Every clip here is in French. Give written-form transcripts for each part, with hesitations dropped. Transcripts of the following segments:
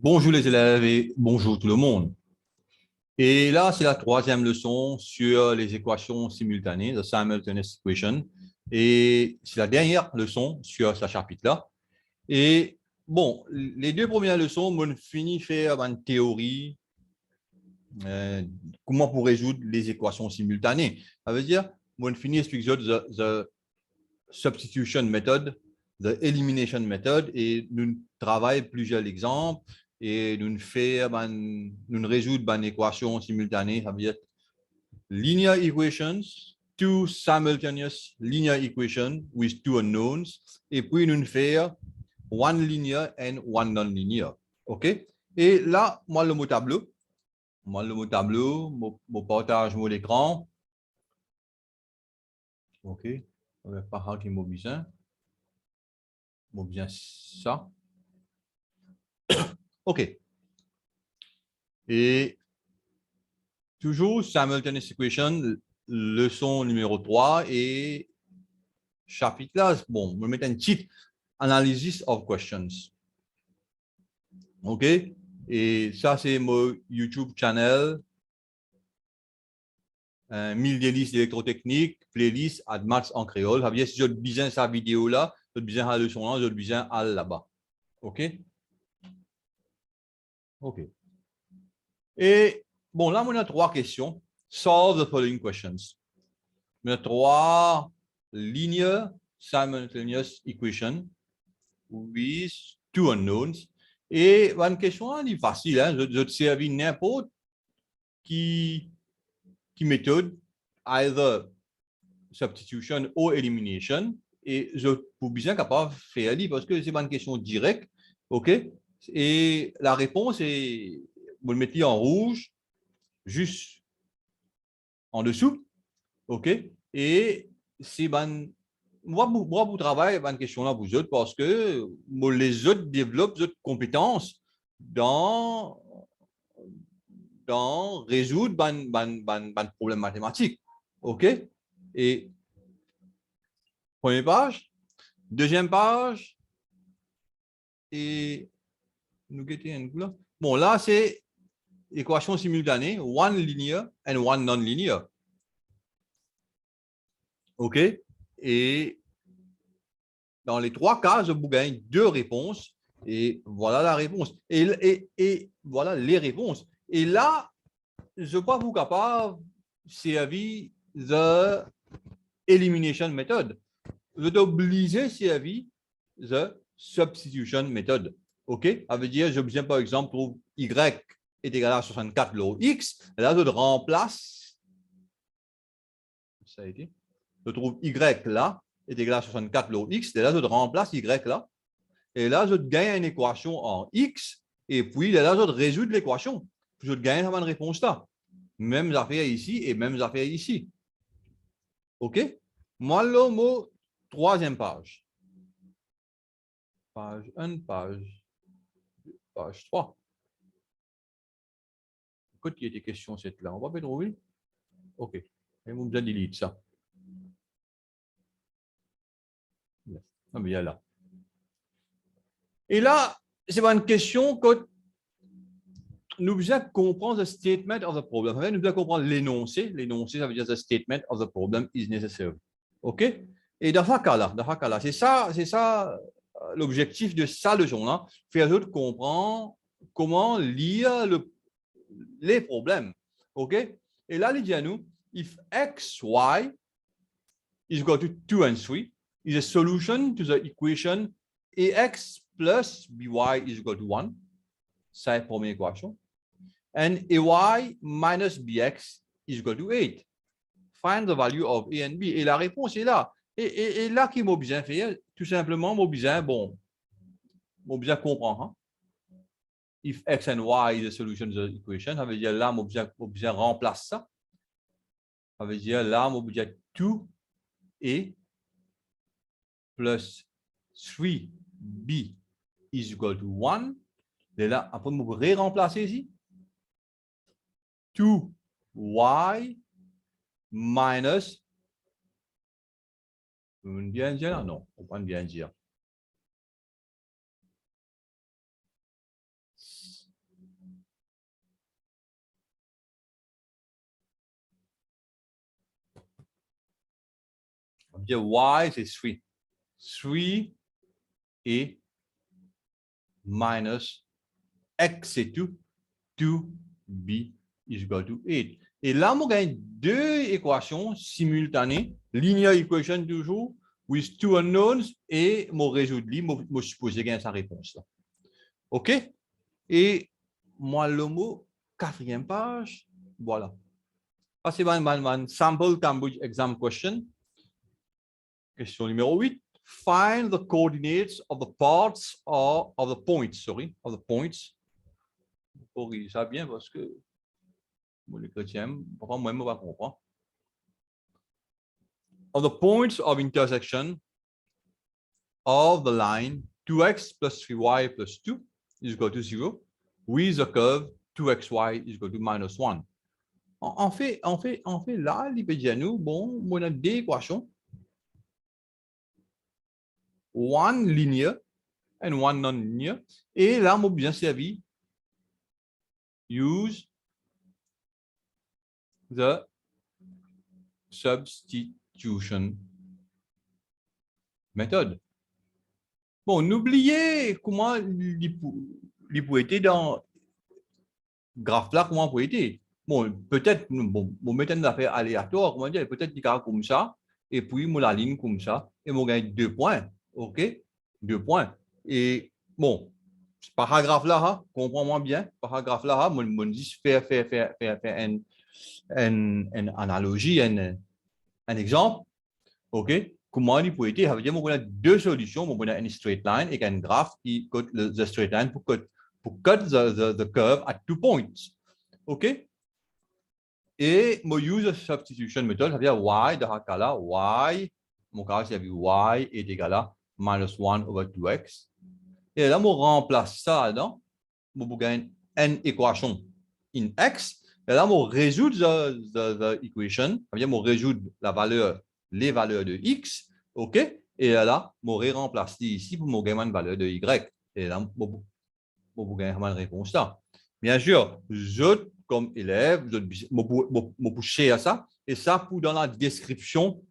Bonjour les élèves et bonjour tout le monde. Et là, c'est la troisième leçon sur les équations simultanées, the simultaneous equation. Et c'est la dernière leçon sur ce chapitre-là. Et bon, les deux premières leçons, on finit faire une théorie, comment pour résoudre les équations simultanées. Ça veut dire, on finit expliquer the substitution method, the elimination method, et nous travaillons plusieurs exemples et nous résoudre une équation simultanée, ça veut dire linear equations, two simultaneous linear equations with two unknowns, et puis nous faire one linear and one non-linear. OK? Et là, moi, le mot tableau, mon partage mon écran. OK? On va pas qui m'a besoin. Bon, bien ça. OK. Et toujours simultaneous equation, leçon numéro 3 et chapitre là. Bon, on va mettre un titre Analysis of questions. OK? Et ça, c'est mon YouTube channel. 1000 délices d'électrotechnique, playlist AdMax en créole. Ça veut dire si je besoin sa vidéo là, je besoin la leçon là, je besoin à là-bas. OK? OK. Et bon, là, on a trois questions. Solve the following questions. On a trois linear simultaneous equations with two unknowns. Et une question elle est facile, hein? Je te servis n'importe qui méthode, either substitution ou elimination, et je suis bien capable de faire parce que c'est une question directe, OK? Et la réponse est, vous le mettez en rouge, juste en dessous, OK? Et c'est moi, vous travaillez une question là vous autres parce que les autres développent d'autres compétences dans résoudre un problème mathématique. OK? Et première page, deuxième page, et nous guettons. Bon, là, c'est équation simultanée, one linear and one non-linear. OK? Et dans les trois cas, je vous gagne deux réponses. Et voilà la réponse. Et voilà les réponses. Et là, je crois que vous capable de servir the elimination method. Je dois obliger servir the substitution method. OK? Ça veut dire, je besoin, par exemple, trouve y est égal à 64 log x. Et là, je remplace. Ça a été. Je trouve y là est égal à 64 log x. Et là, je remplace y là. Et là, je gagne une équation en x. Et puis, là, je résoudre l'équation. Je gagne une réponse là. Mêmes affaires ici et mêmes affaires ici. OK? Moi, le mot, troisième page. Page 1, page 3. Écoute, il y a des questions, cette là. On va pas trouver. OK. Et vous me delete ça. Ah, bien là. Et là, c'est pas une question que nous devons comprendre le statement of the problem. Nous devons comprendre l'énoncé. L'énoncé, ça veut dire the statement of the problem is necessary. OK? Et dans ce cas-là, c'est ça l'objectif de ça leçon-là, faire autres comprendre comment lire les problèmes. OK? Et là, il dit à nous, if x, y is equal to 2 and 3, is a solution to the equation ax plus by is equal to 1. C'est la première équation. And ay minus bx is equal to 8. Find the value of a and b. Et la réponse est là. Et là, qui m'a besoin faire, tout simplement, m'a besoin comprendre. Hein? If x and y is a solution to the equation, ça veut dire là, m'a besoin remplacer ça. Ça veut dire là, m'a besoin 2a plus 3b is equal to 1. Et là, après, je vais remplacer ici. 2y minus. Vous bien dire là? Non, on ne peut pas bien dire. veut dire y, c'est 3. 3 et minus x, c'est 2. 2b is equal to 8. Et là, on gagne deux équations simultanées, linear equation toujours, with two unknowns, et je résoudre, je suppose gagner sa réponse. Là. OK? Et moi, le mot, quatrième page, voilà. C'est un sample Cambridge exam question. Question numéro 8. Find the coordinates of the parts of the points, of the points. Corrige ça bien parce que les chrétiens, parfois moi, je ne comprends pas. Of the points of intersection of the line 2x plus 3y plus 2 is equal to 0 with the curve 2xy is equal to minus 1. En fait, là, il peut dire nous, bon, on a deux équations. One linear and one non-linear. Et là, on a bien servi use the substitution method. Bon, n'oubliez comment il peut être dans graphe là, comment il peut être. Bon, peut-être, bon, mettons une affaire aléatoire, comment dire, peut-être qu'il y a comme ça, et puis mon la ligne comme ça, et mon gagne 2 points. OK? 2 points. Et bon, ce paragraphe là, hein, comprends-moi bien, paragraphe là, mon dit faire une analogie, un exemple. OK? Comment il peut être? Ça veut dire qu'on a deux solutions. On a une straight line et un graphe qui cut the straight line pour cut the curve at 2 points. OK? Et moi use the substitution method, ça veut dire y de ce cas-là, y, mon cas, c'est y est égal à minus 1 over 2x. Et là, on remplace ça dedans, on gagne une équation in x. Et là, on résout the equation, ça veut dire on résout les valeurs de x, OK? Et là, on remplace ici pour gagner une valeur de y. Et là, on gagne une réponse là. Bien sûr, je, comme élève, je vais à ça. Et ça, pour dans la description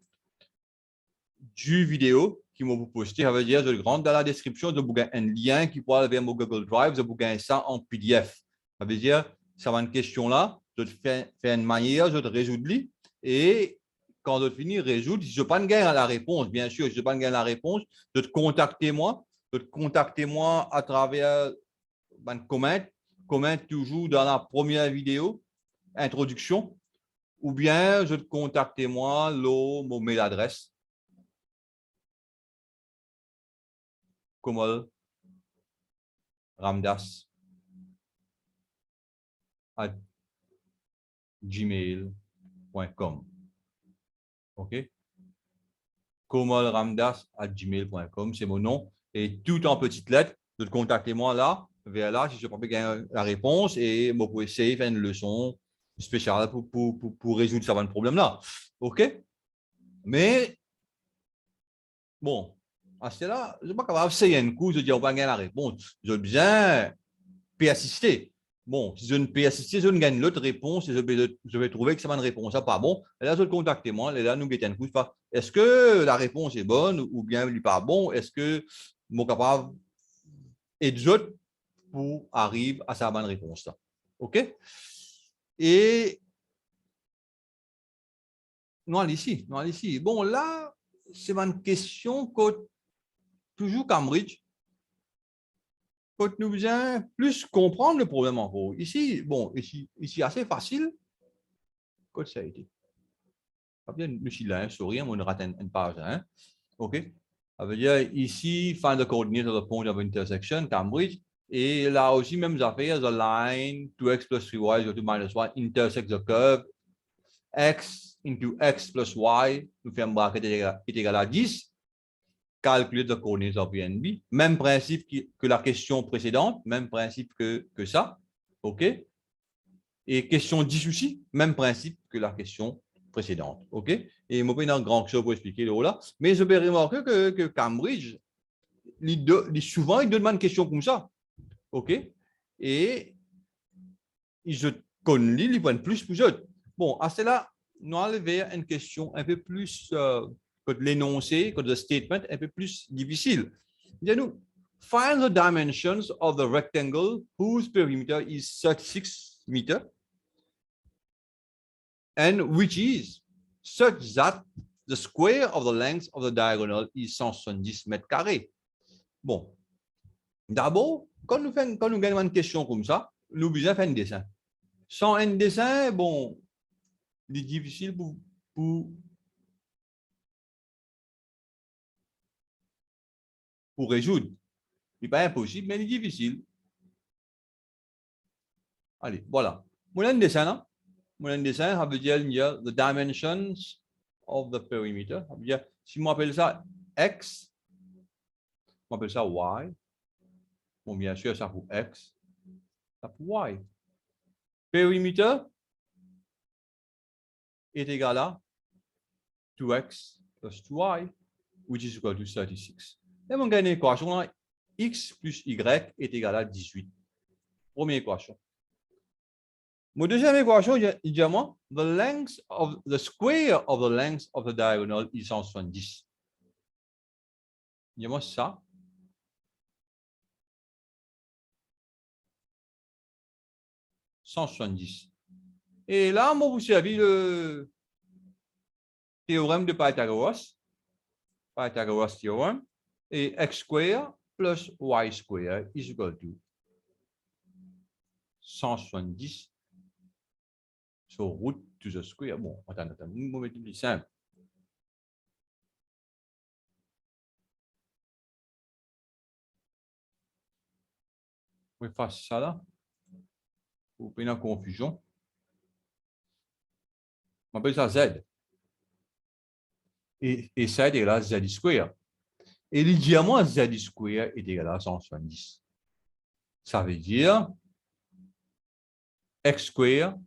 du vidéo qui m'a posté, ça veut dire, je rentre dans la description, je vous un lien qui pourra aller vers mon Google Drive, je vous gagne ça en PDF. Ça veut dire, ça va une question là, je te fais une manière, je te résoudre. Et quand je finis de résoudre, si je n'ai pas gagne la réponse, bien sûr, si je n'ai pas gagne la réponse, de te contacter moi à travers un comment toujours dans la première vidéo, introduction, ou bien je te contacter moi, mon mail adresse, Komal Ramdas at gmail.com. OK? Komal Ramdas at gmail.com, c'est mon nom. Et tout en petites lettres, de te contacter moi là, vers là, si je n'ai pas gagner la réponse, et moi, pour essayer de faire une leçon spéciale pour résoudre ce problème-là. OK? Mais, bon, à ce là, je ne suis pas capable de faire un coup, je dis, on va gagner la réponse. Je veux bien persister. Bon, si je ne persiste, je ne gagne l'autre réponse, et je vais trouver que c'est une réponse pas bon. Et là, je vais contacter moi, et là, nous guettons un coup. Est-ce que la réponse est bonne ou bien elle n'est pas bon? Est-ce que mon capable et d'autres pour arriver à sa bonne réponse là. OK? Et nous allons ici. Bon, là, c'est une question que toujours Cambridge, quand nous besoin plus comprendre le problème en gros. Ici, bon, ici assez facile. Quand ça a été. Bien, nous sommes là, sourire, on rate une page. Hein? OK? Ça veut dire ici, find the coordinates of the point of intersection, Cambridge. Et là aussi, même affaire, the line 2x plus 3y is equal to minus 1 intersects the curve x into x plus y, nous faisons un bracket est égal à 10. Calculer the coordinates of A and B. Même principe que la question précédente, même principe que ça. OK? Et question 10 aussi, même principe que la question précédente. OK? Et je vais pas grand chose pour expliquer là. Mais je vais remarquer que Cambridge, souvent, il demande une question comme ça. OK? Et je connais, ils prennent plus pour eux. Bon, à cela, nous allons vers une question un peu plus quand l'énoncé, quand le statement est un peu plus difficile. Dis-nous, find the dimensions of the rectangle whose perimeter is 36 meters and which is such that the square of the length of the diagonal is 170 mètres carrés. Bon, d'abord, quand nous gagnons une question comme ça, nous besoin faire un dessin. Sans un dessin, bon, il est difficile pour résoudre. Il n'est pas impossible, mais il est difficile. Allez, voilà. Mon un dessin, là. Mon un dessin, ça veut dire the dimensions of the perimeter. Ça veut dire, si on appelle ça X, on appelle ça Y. Bon, bien sûr, ça pour X, ça pour Y. Perimeter est égal à 2x plus 2y, which is equal to 36. Et mon gagne équation là, x plus y est égal à 18. Première équation. Mon deuxième équation, il dit à moi, the square of the length of the diagonal is 170. Il dit à moi ça. Et là, moi, vous savez le théorème de Pythagoras, Pythagoras théorème, et x square plus y square is equal to 170 sur root to the square. Bon, attends, nous mettons plus simple. On va faire ça là, pour pas une confusion. On appelle ça z. Et z est égal à z square. Et le diamant z square est égal à 170. Ça veut dire x square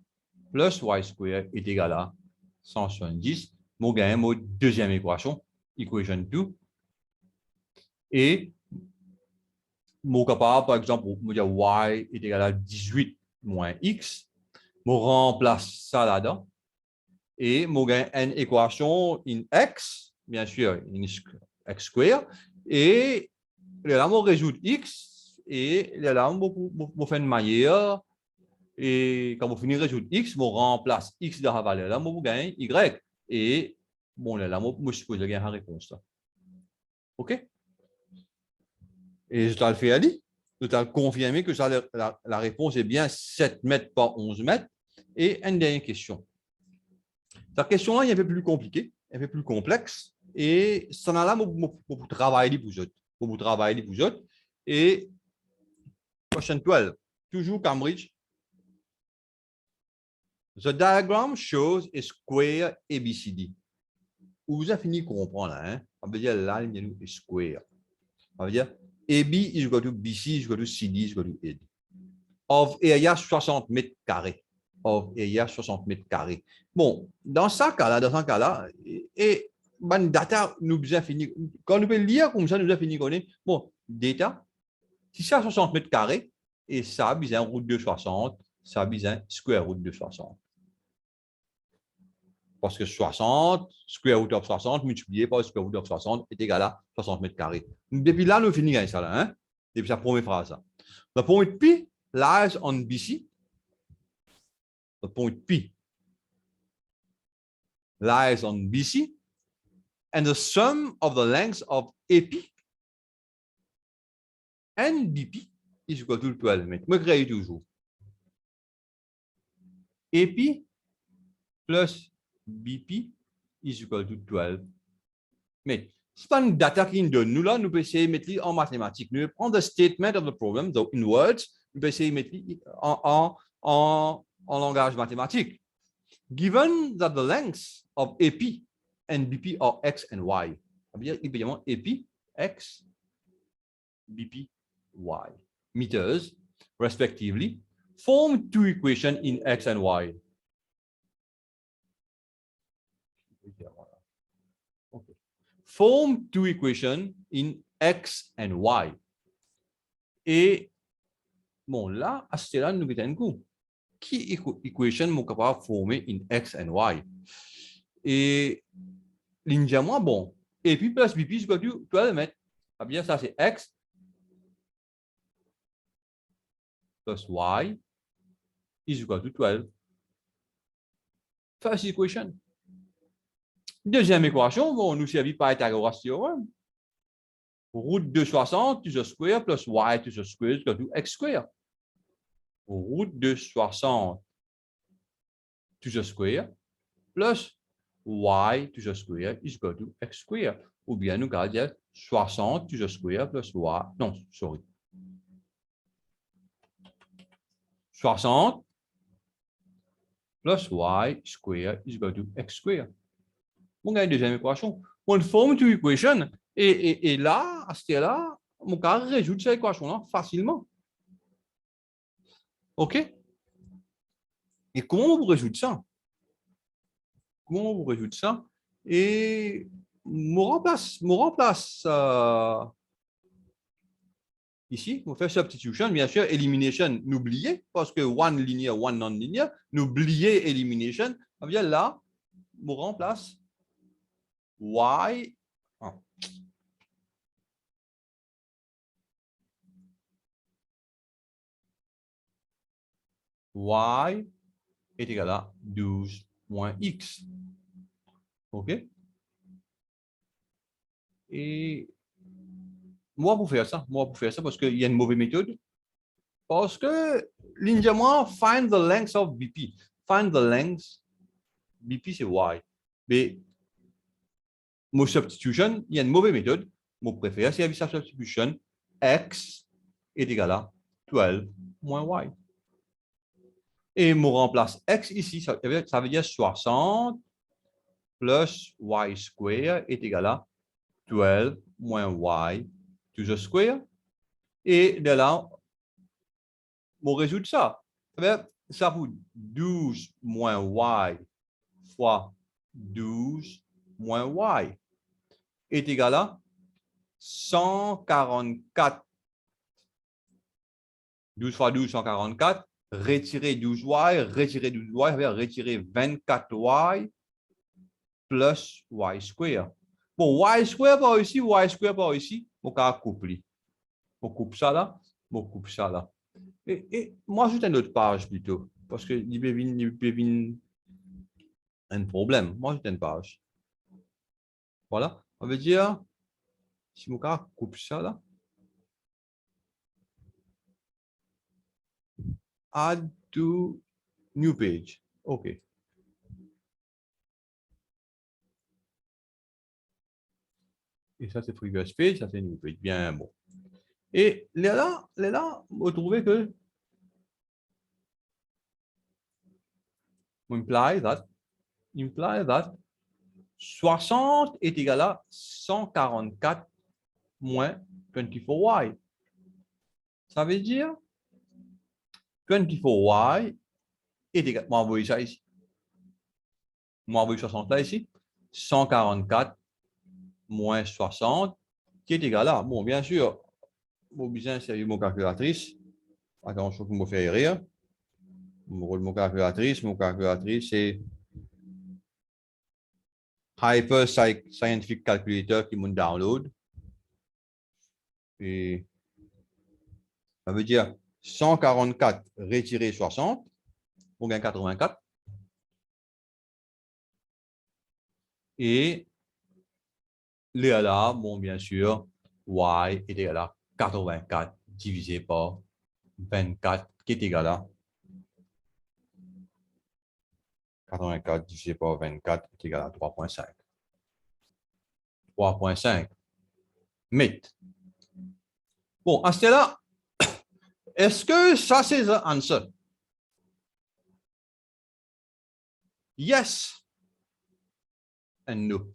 plus y square est égal à 170. Mon gain, mon deuxième équation, equation 2. Et mon capable, par exemple, mon dire y est égal à 18 moins x. Mon remplace ça là-dedans. Et mon gain une équation in x, bien sûr, in x square. Et là, on résout x. Et là, on fait une manière. Et quand vous finissez de résoudre x, on remplace x dans la valeur là, on gagne y. Et bon, là, on suppose gagner la réponse. Là. OK? Et je t'ai fait à dire, je t'ai confirmé que ça, la réponse est bien 7 mètres par 11 mètres. Et une dernière question. Cette question-là, il est un peu plus compliquée, un peu plus complexe. Et ça en a là pour travailler pour vous. Pour vous travailler pour vous. Et question 12, toujours Cambridge. The diagram shows a square ABCD. Vous avez fini de comprendre là, hein? Ça veut dire là, il y a un square. Ça veut dire AB is equal to BC is equal to CD is equal to AD. Of area 60 mètres carrés. Of area 60 mètres carrés. Bon, dans ce cas-là, et ben, data, nous avons fini. Quand nous pouvons lire comme ça, nous avons fini connaître. Bon, data, si c'est 60 mètres carrés, et ça a besoin de route de 60, ça a besoin de square root de 60. Parce que 60, square root of 60, multiplié par square root of 60 est égal à 60 mètres carrés. Depuis là, nous finissons avec ça. Là, hein? Depuis la première phrase. Le point P lies on BC. Le point P lies on BC. And the sum of the lengths of AP and BP is equal to 12 mètres. Je crée toujours. AP plus BP is equal to 12 mètres. C'est pas une data qui nous donne. Nous, là, nous pouvons essayer de mettre en mathématiques. Nous pouvons prendre le statement of the problem, donc in words, nous pouvons essayer de mettre en langage mathématique. Given that the lengths of AP and BP are X and Y. Ça veut dire évidemment AP, X, BP, Y. Meters, respectively, form two equations in X and Y. Okay. Form two equations in X and Y. Et bon, là, à ce là nous avons un coup. Qui équation sont capables de former in X and Y? Et ligne diamant, bon. Et puis plus BP is equal to 12 mètres. Ça veut dire ça, c'est X plus Y is equal to 12. First equation. Deuxième équation, bon, nous servit par Pythagoras théorème. Root de 60 to the square plus Y to the square is equal to X square. Root de 60 to the square plus Y to the square is equal to X square. Ou bien nous allons dire 60 to the square plus Y. Non, sorry. 60 plus Y square is equal to X square. On a une deuxième équation. On forme two equation. Et là, à ce stade-là, on peut résoudre cette équation-là facilement. OK? Et comment vous résoudre ça? Comment vous résoudre ça? Et je remplace ici, on fait substitution, bien sûr, elimination, n'oubliez, parce que one linear, one non-linear, n'oubliez elimination. Bien là, je remplace y. Y est égal à 12 moins X. OK? Et moi, pour faire ça, parce qu'il y a une mauvaise méthode. Parce que, ligne diamant, find the length of BP. Find the length, BP, c'est Y. Mais, mon substitution, il y a une mauvaise méthode. Mon préféré, c'est la substitution. X est égal à 12 moins Y. Et on remplace X ici, ça veut dire 60 plus Y square est égal à 12 moins Y to the square. Et de là, on résout ça. Ça vaut 12 moins Y fois 12 moins Y est égal à 144. 12 fois 12, 144. Retirer 12Y, retirer 12Y, retirer 24Y plus Y square. Bon, Y square par ici, Y square par ici, on va coupler. On coupe ça là, on coupe ça là. Et moi, j'ajoute une autre page plutôt, parce que il peut venir un problème. Moi, j'ajoute une page. Voilà, on veut dire, si on coupe ça là, add to new page. OK. Et ça, c'est previous page, ça, c'est new page. Bien bon. Et là, vous trouvez que imply that 60 est égal à 144 moins 24y. Ça veut dire 24y est égal, moi, envoyer ça ici. Moi, envoyer 60 là ici. 144 moins 60 qui est égal à, bon, bien sûr, mon besoin, c'est mon calculatrice. Attends, je me fais rire. Mon calculatrice, c'est Hyper Scientific Calculator qui me download. Et ça veut dire 144 retirer 60, on gagne 84. Et là, bon, bien sûr, y est égal à 84 divisé par 24, qui est égal à 84 divisé par 24 est égal à 3,5. 3,5 mètres. Bon, à ce là, est-ce que ça, c'est l'answer? Yes and no.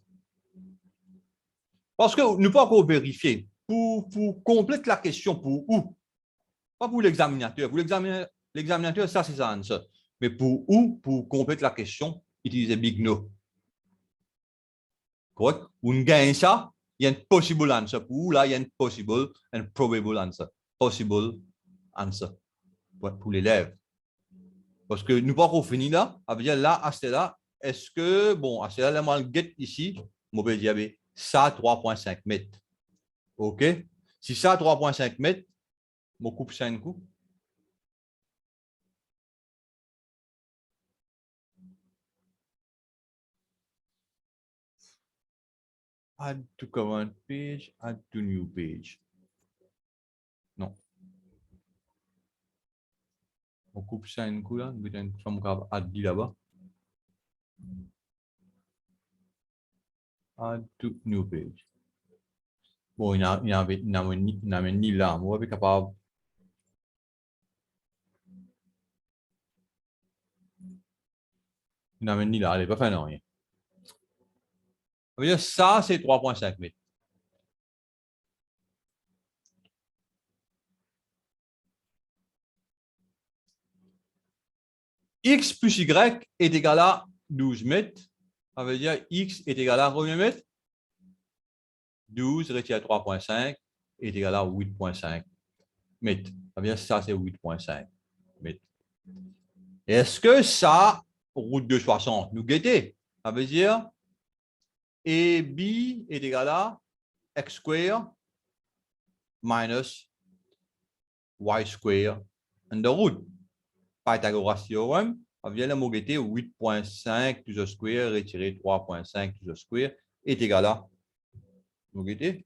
Parce que nous pouvons encore vérifier. Pour compléter la question, pour où? Pas pour l'examinateur. Pour l'examinateur, ça, c'est l'answer. Mais pour où? Pour compléter la question, utilisez big no. Correct? On gagne ça, il y a un possible answer. Pour où, là, il y a un possible and probable answer. Possible answer pour l'élève. Parce que nous pas encore fini là, à dire là, à ce là, est-ce que, bon, à ce là, moi, le get ici, je vais dire ça 3,5 mètres. OK? Si ça 3,5 mètres, je coupe 5 coups. Add to current page, add to new page. Non. On coupe 5 coups là, je vais add là-bas. Add to new page. Bon, il n'avait ni là. On va être capable. Il n'avait ni là. Allez, pas faire rien. Ça veut dire ça, c'est 3,5 mètres. X plus Y est égal à 12 mètres. Ça veut dire X est égal à combien de mètres? 12 retiré 3,5 est égal à 8,5 mètres. Ça veut dire ça, c'est 8,5 mètres. Est-ce que ça, route de 60, nous guetter? Ça veut dire AB est égal à X square minus Y square under root. Pythagoras théorème, ça veut dire la mobilité 8,5 to the square retiré 3,5 to the square est égal à mobilité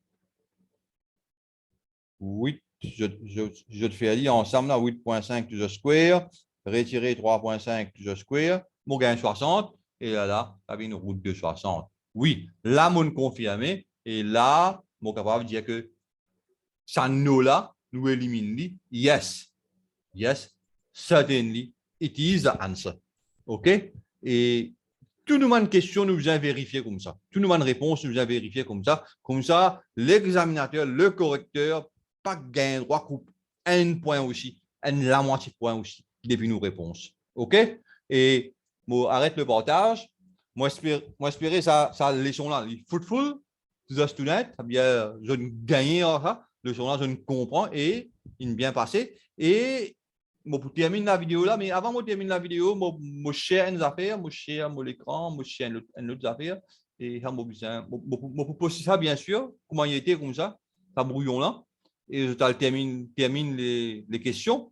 8, je te fais lire ensemble là, 8,5 to the square retiré 3,5 to the square, mon gain 60, et là, ça avait une route de 60. Oui, là, mon confirmé, et là, mon capable de dire que ça nous là, nous élimine. Yes, yes, certainly, it is the answer. OK? Et tout nous une question, nous allons vérifier comme ça. Tout nous une réponse, nous allons vérifier comme ça. Comme ça, l'examinateur, le correcteur, pas gain droit coupe un point aussi, la moitié de point aussi, depuis nos réponses. OK? Et moi, arrête le partage. Moi, espérer ça leçon-là, il fruitful to the student. Bien, je gagne ça. Leçon-là, je comprends et il bien passé. Et je termine la vidéo là, mais avant de terminer la vidéo, je share une affaire, je share mon écran, je share une autre affaire. Et je poster ça, bien sûr, comment il était comme ça brouillon là. Et je termine les questions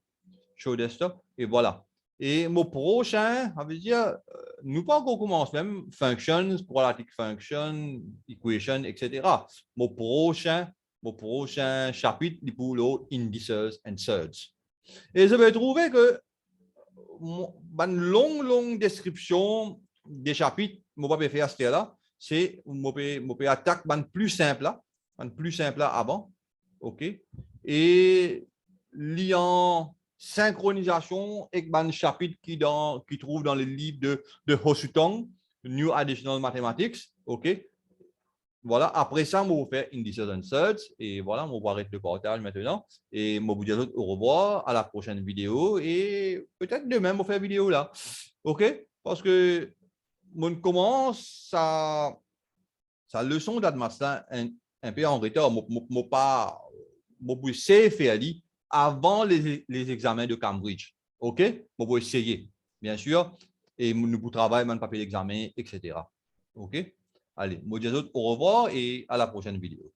sur le desktop. Et voilà. Et mon prochain, ça veut dire, nous pas encore commencer, même functions, quadratic function, equation, etc. Mon prochain chapitre, c'est pour le indices and surds. Et je vais trouver que une longue description des chapitres, je ne vais pas faire ce là, c'est, je peux attaquer plus simple là avant. OK? Et liant synchronisation avec un chapitre qui trouve dans les livres de Hosutong, New Additional Mathematics. OK? Voilà, après ça, on va faire Indices and Surds. Et voilà, on va arrêter le partage maintenant. Et je vous dis au revoir, à la prochaine vidéo. Et peut-être demain, on va faire vidéo là. OK? Parce que on commence sa leçon d'admaster un peu en retard. Je vais essayer de faire avant les examens de Cambridge. OK? Je vais essayer, bien sûr. Et nous travaillons sur le papier d'examen, etc. OK? Allez, moi, je vous dis au revoir et à la prochaine vidéo.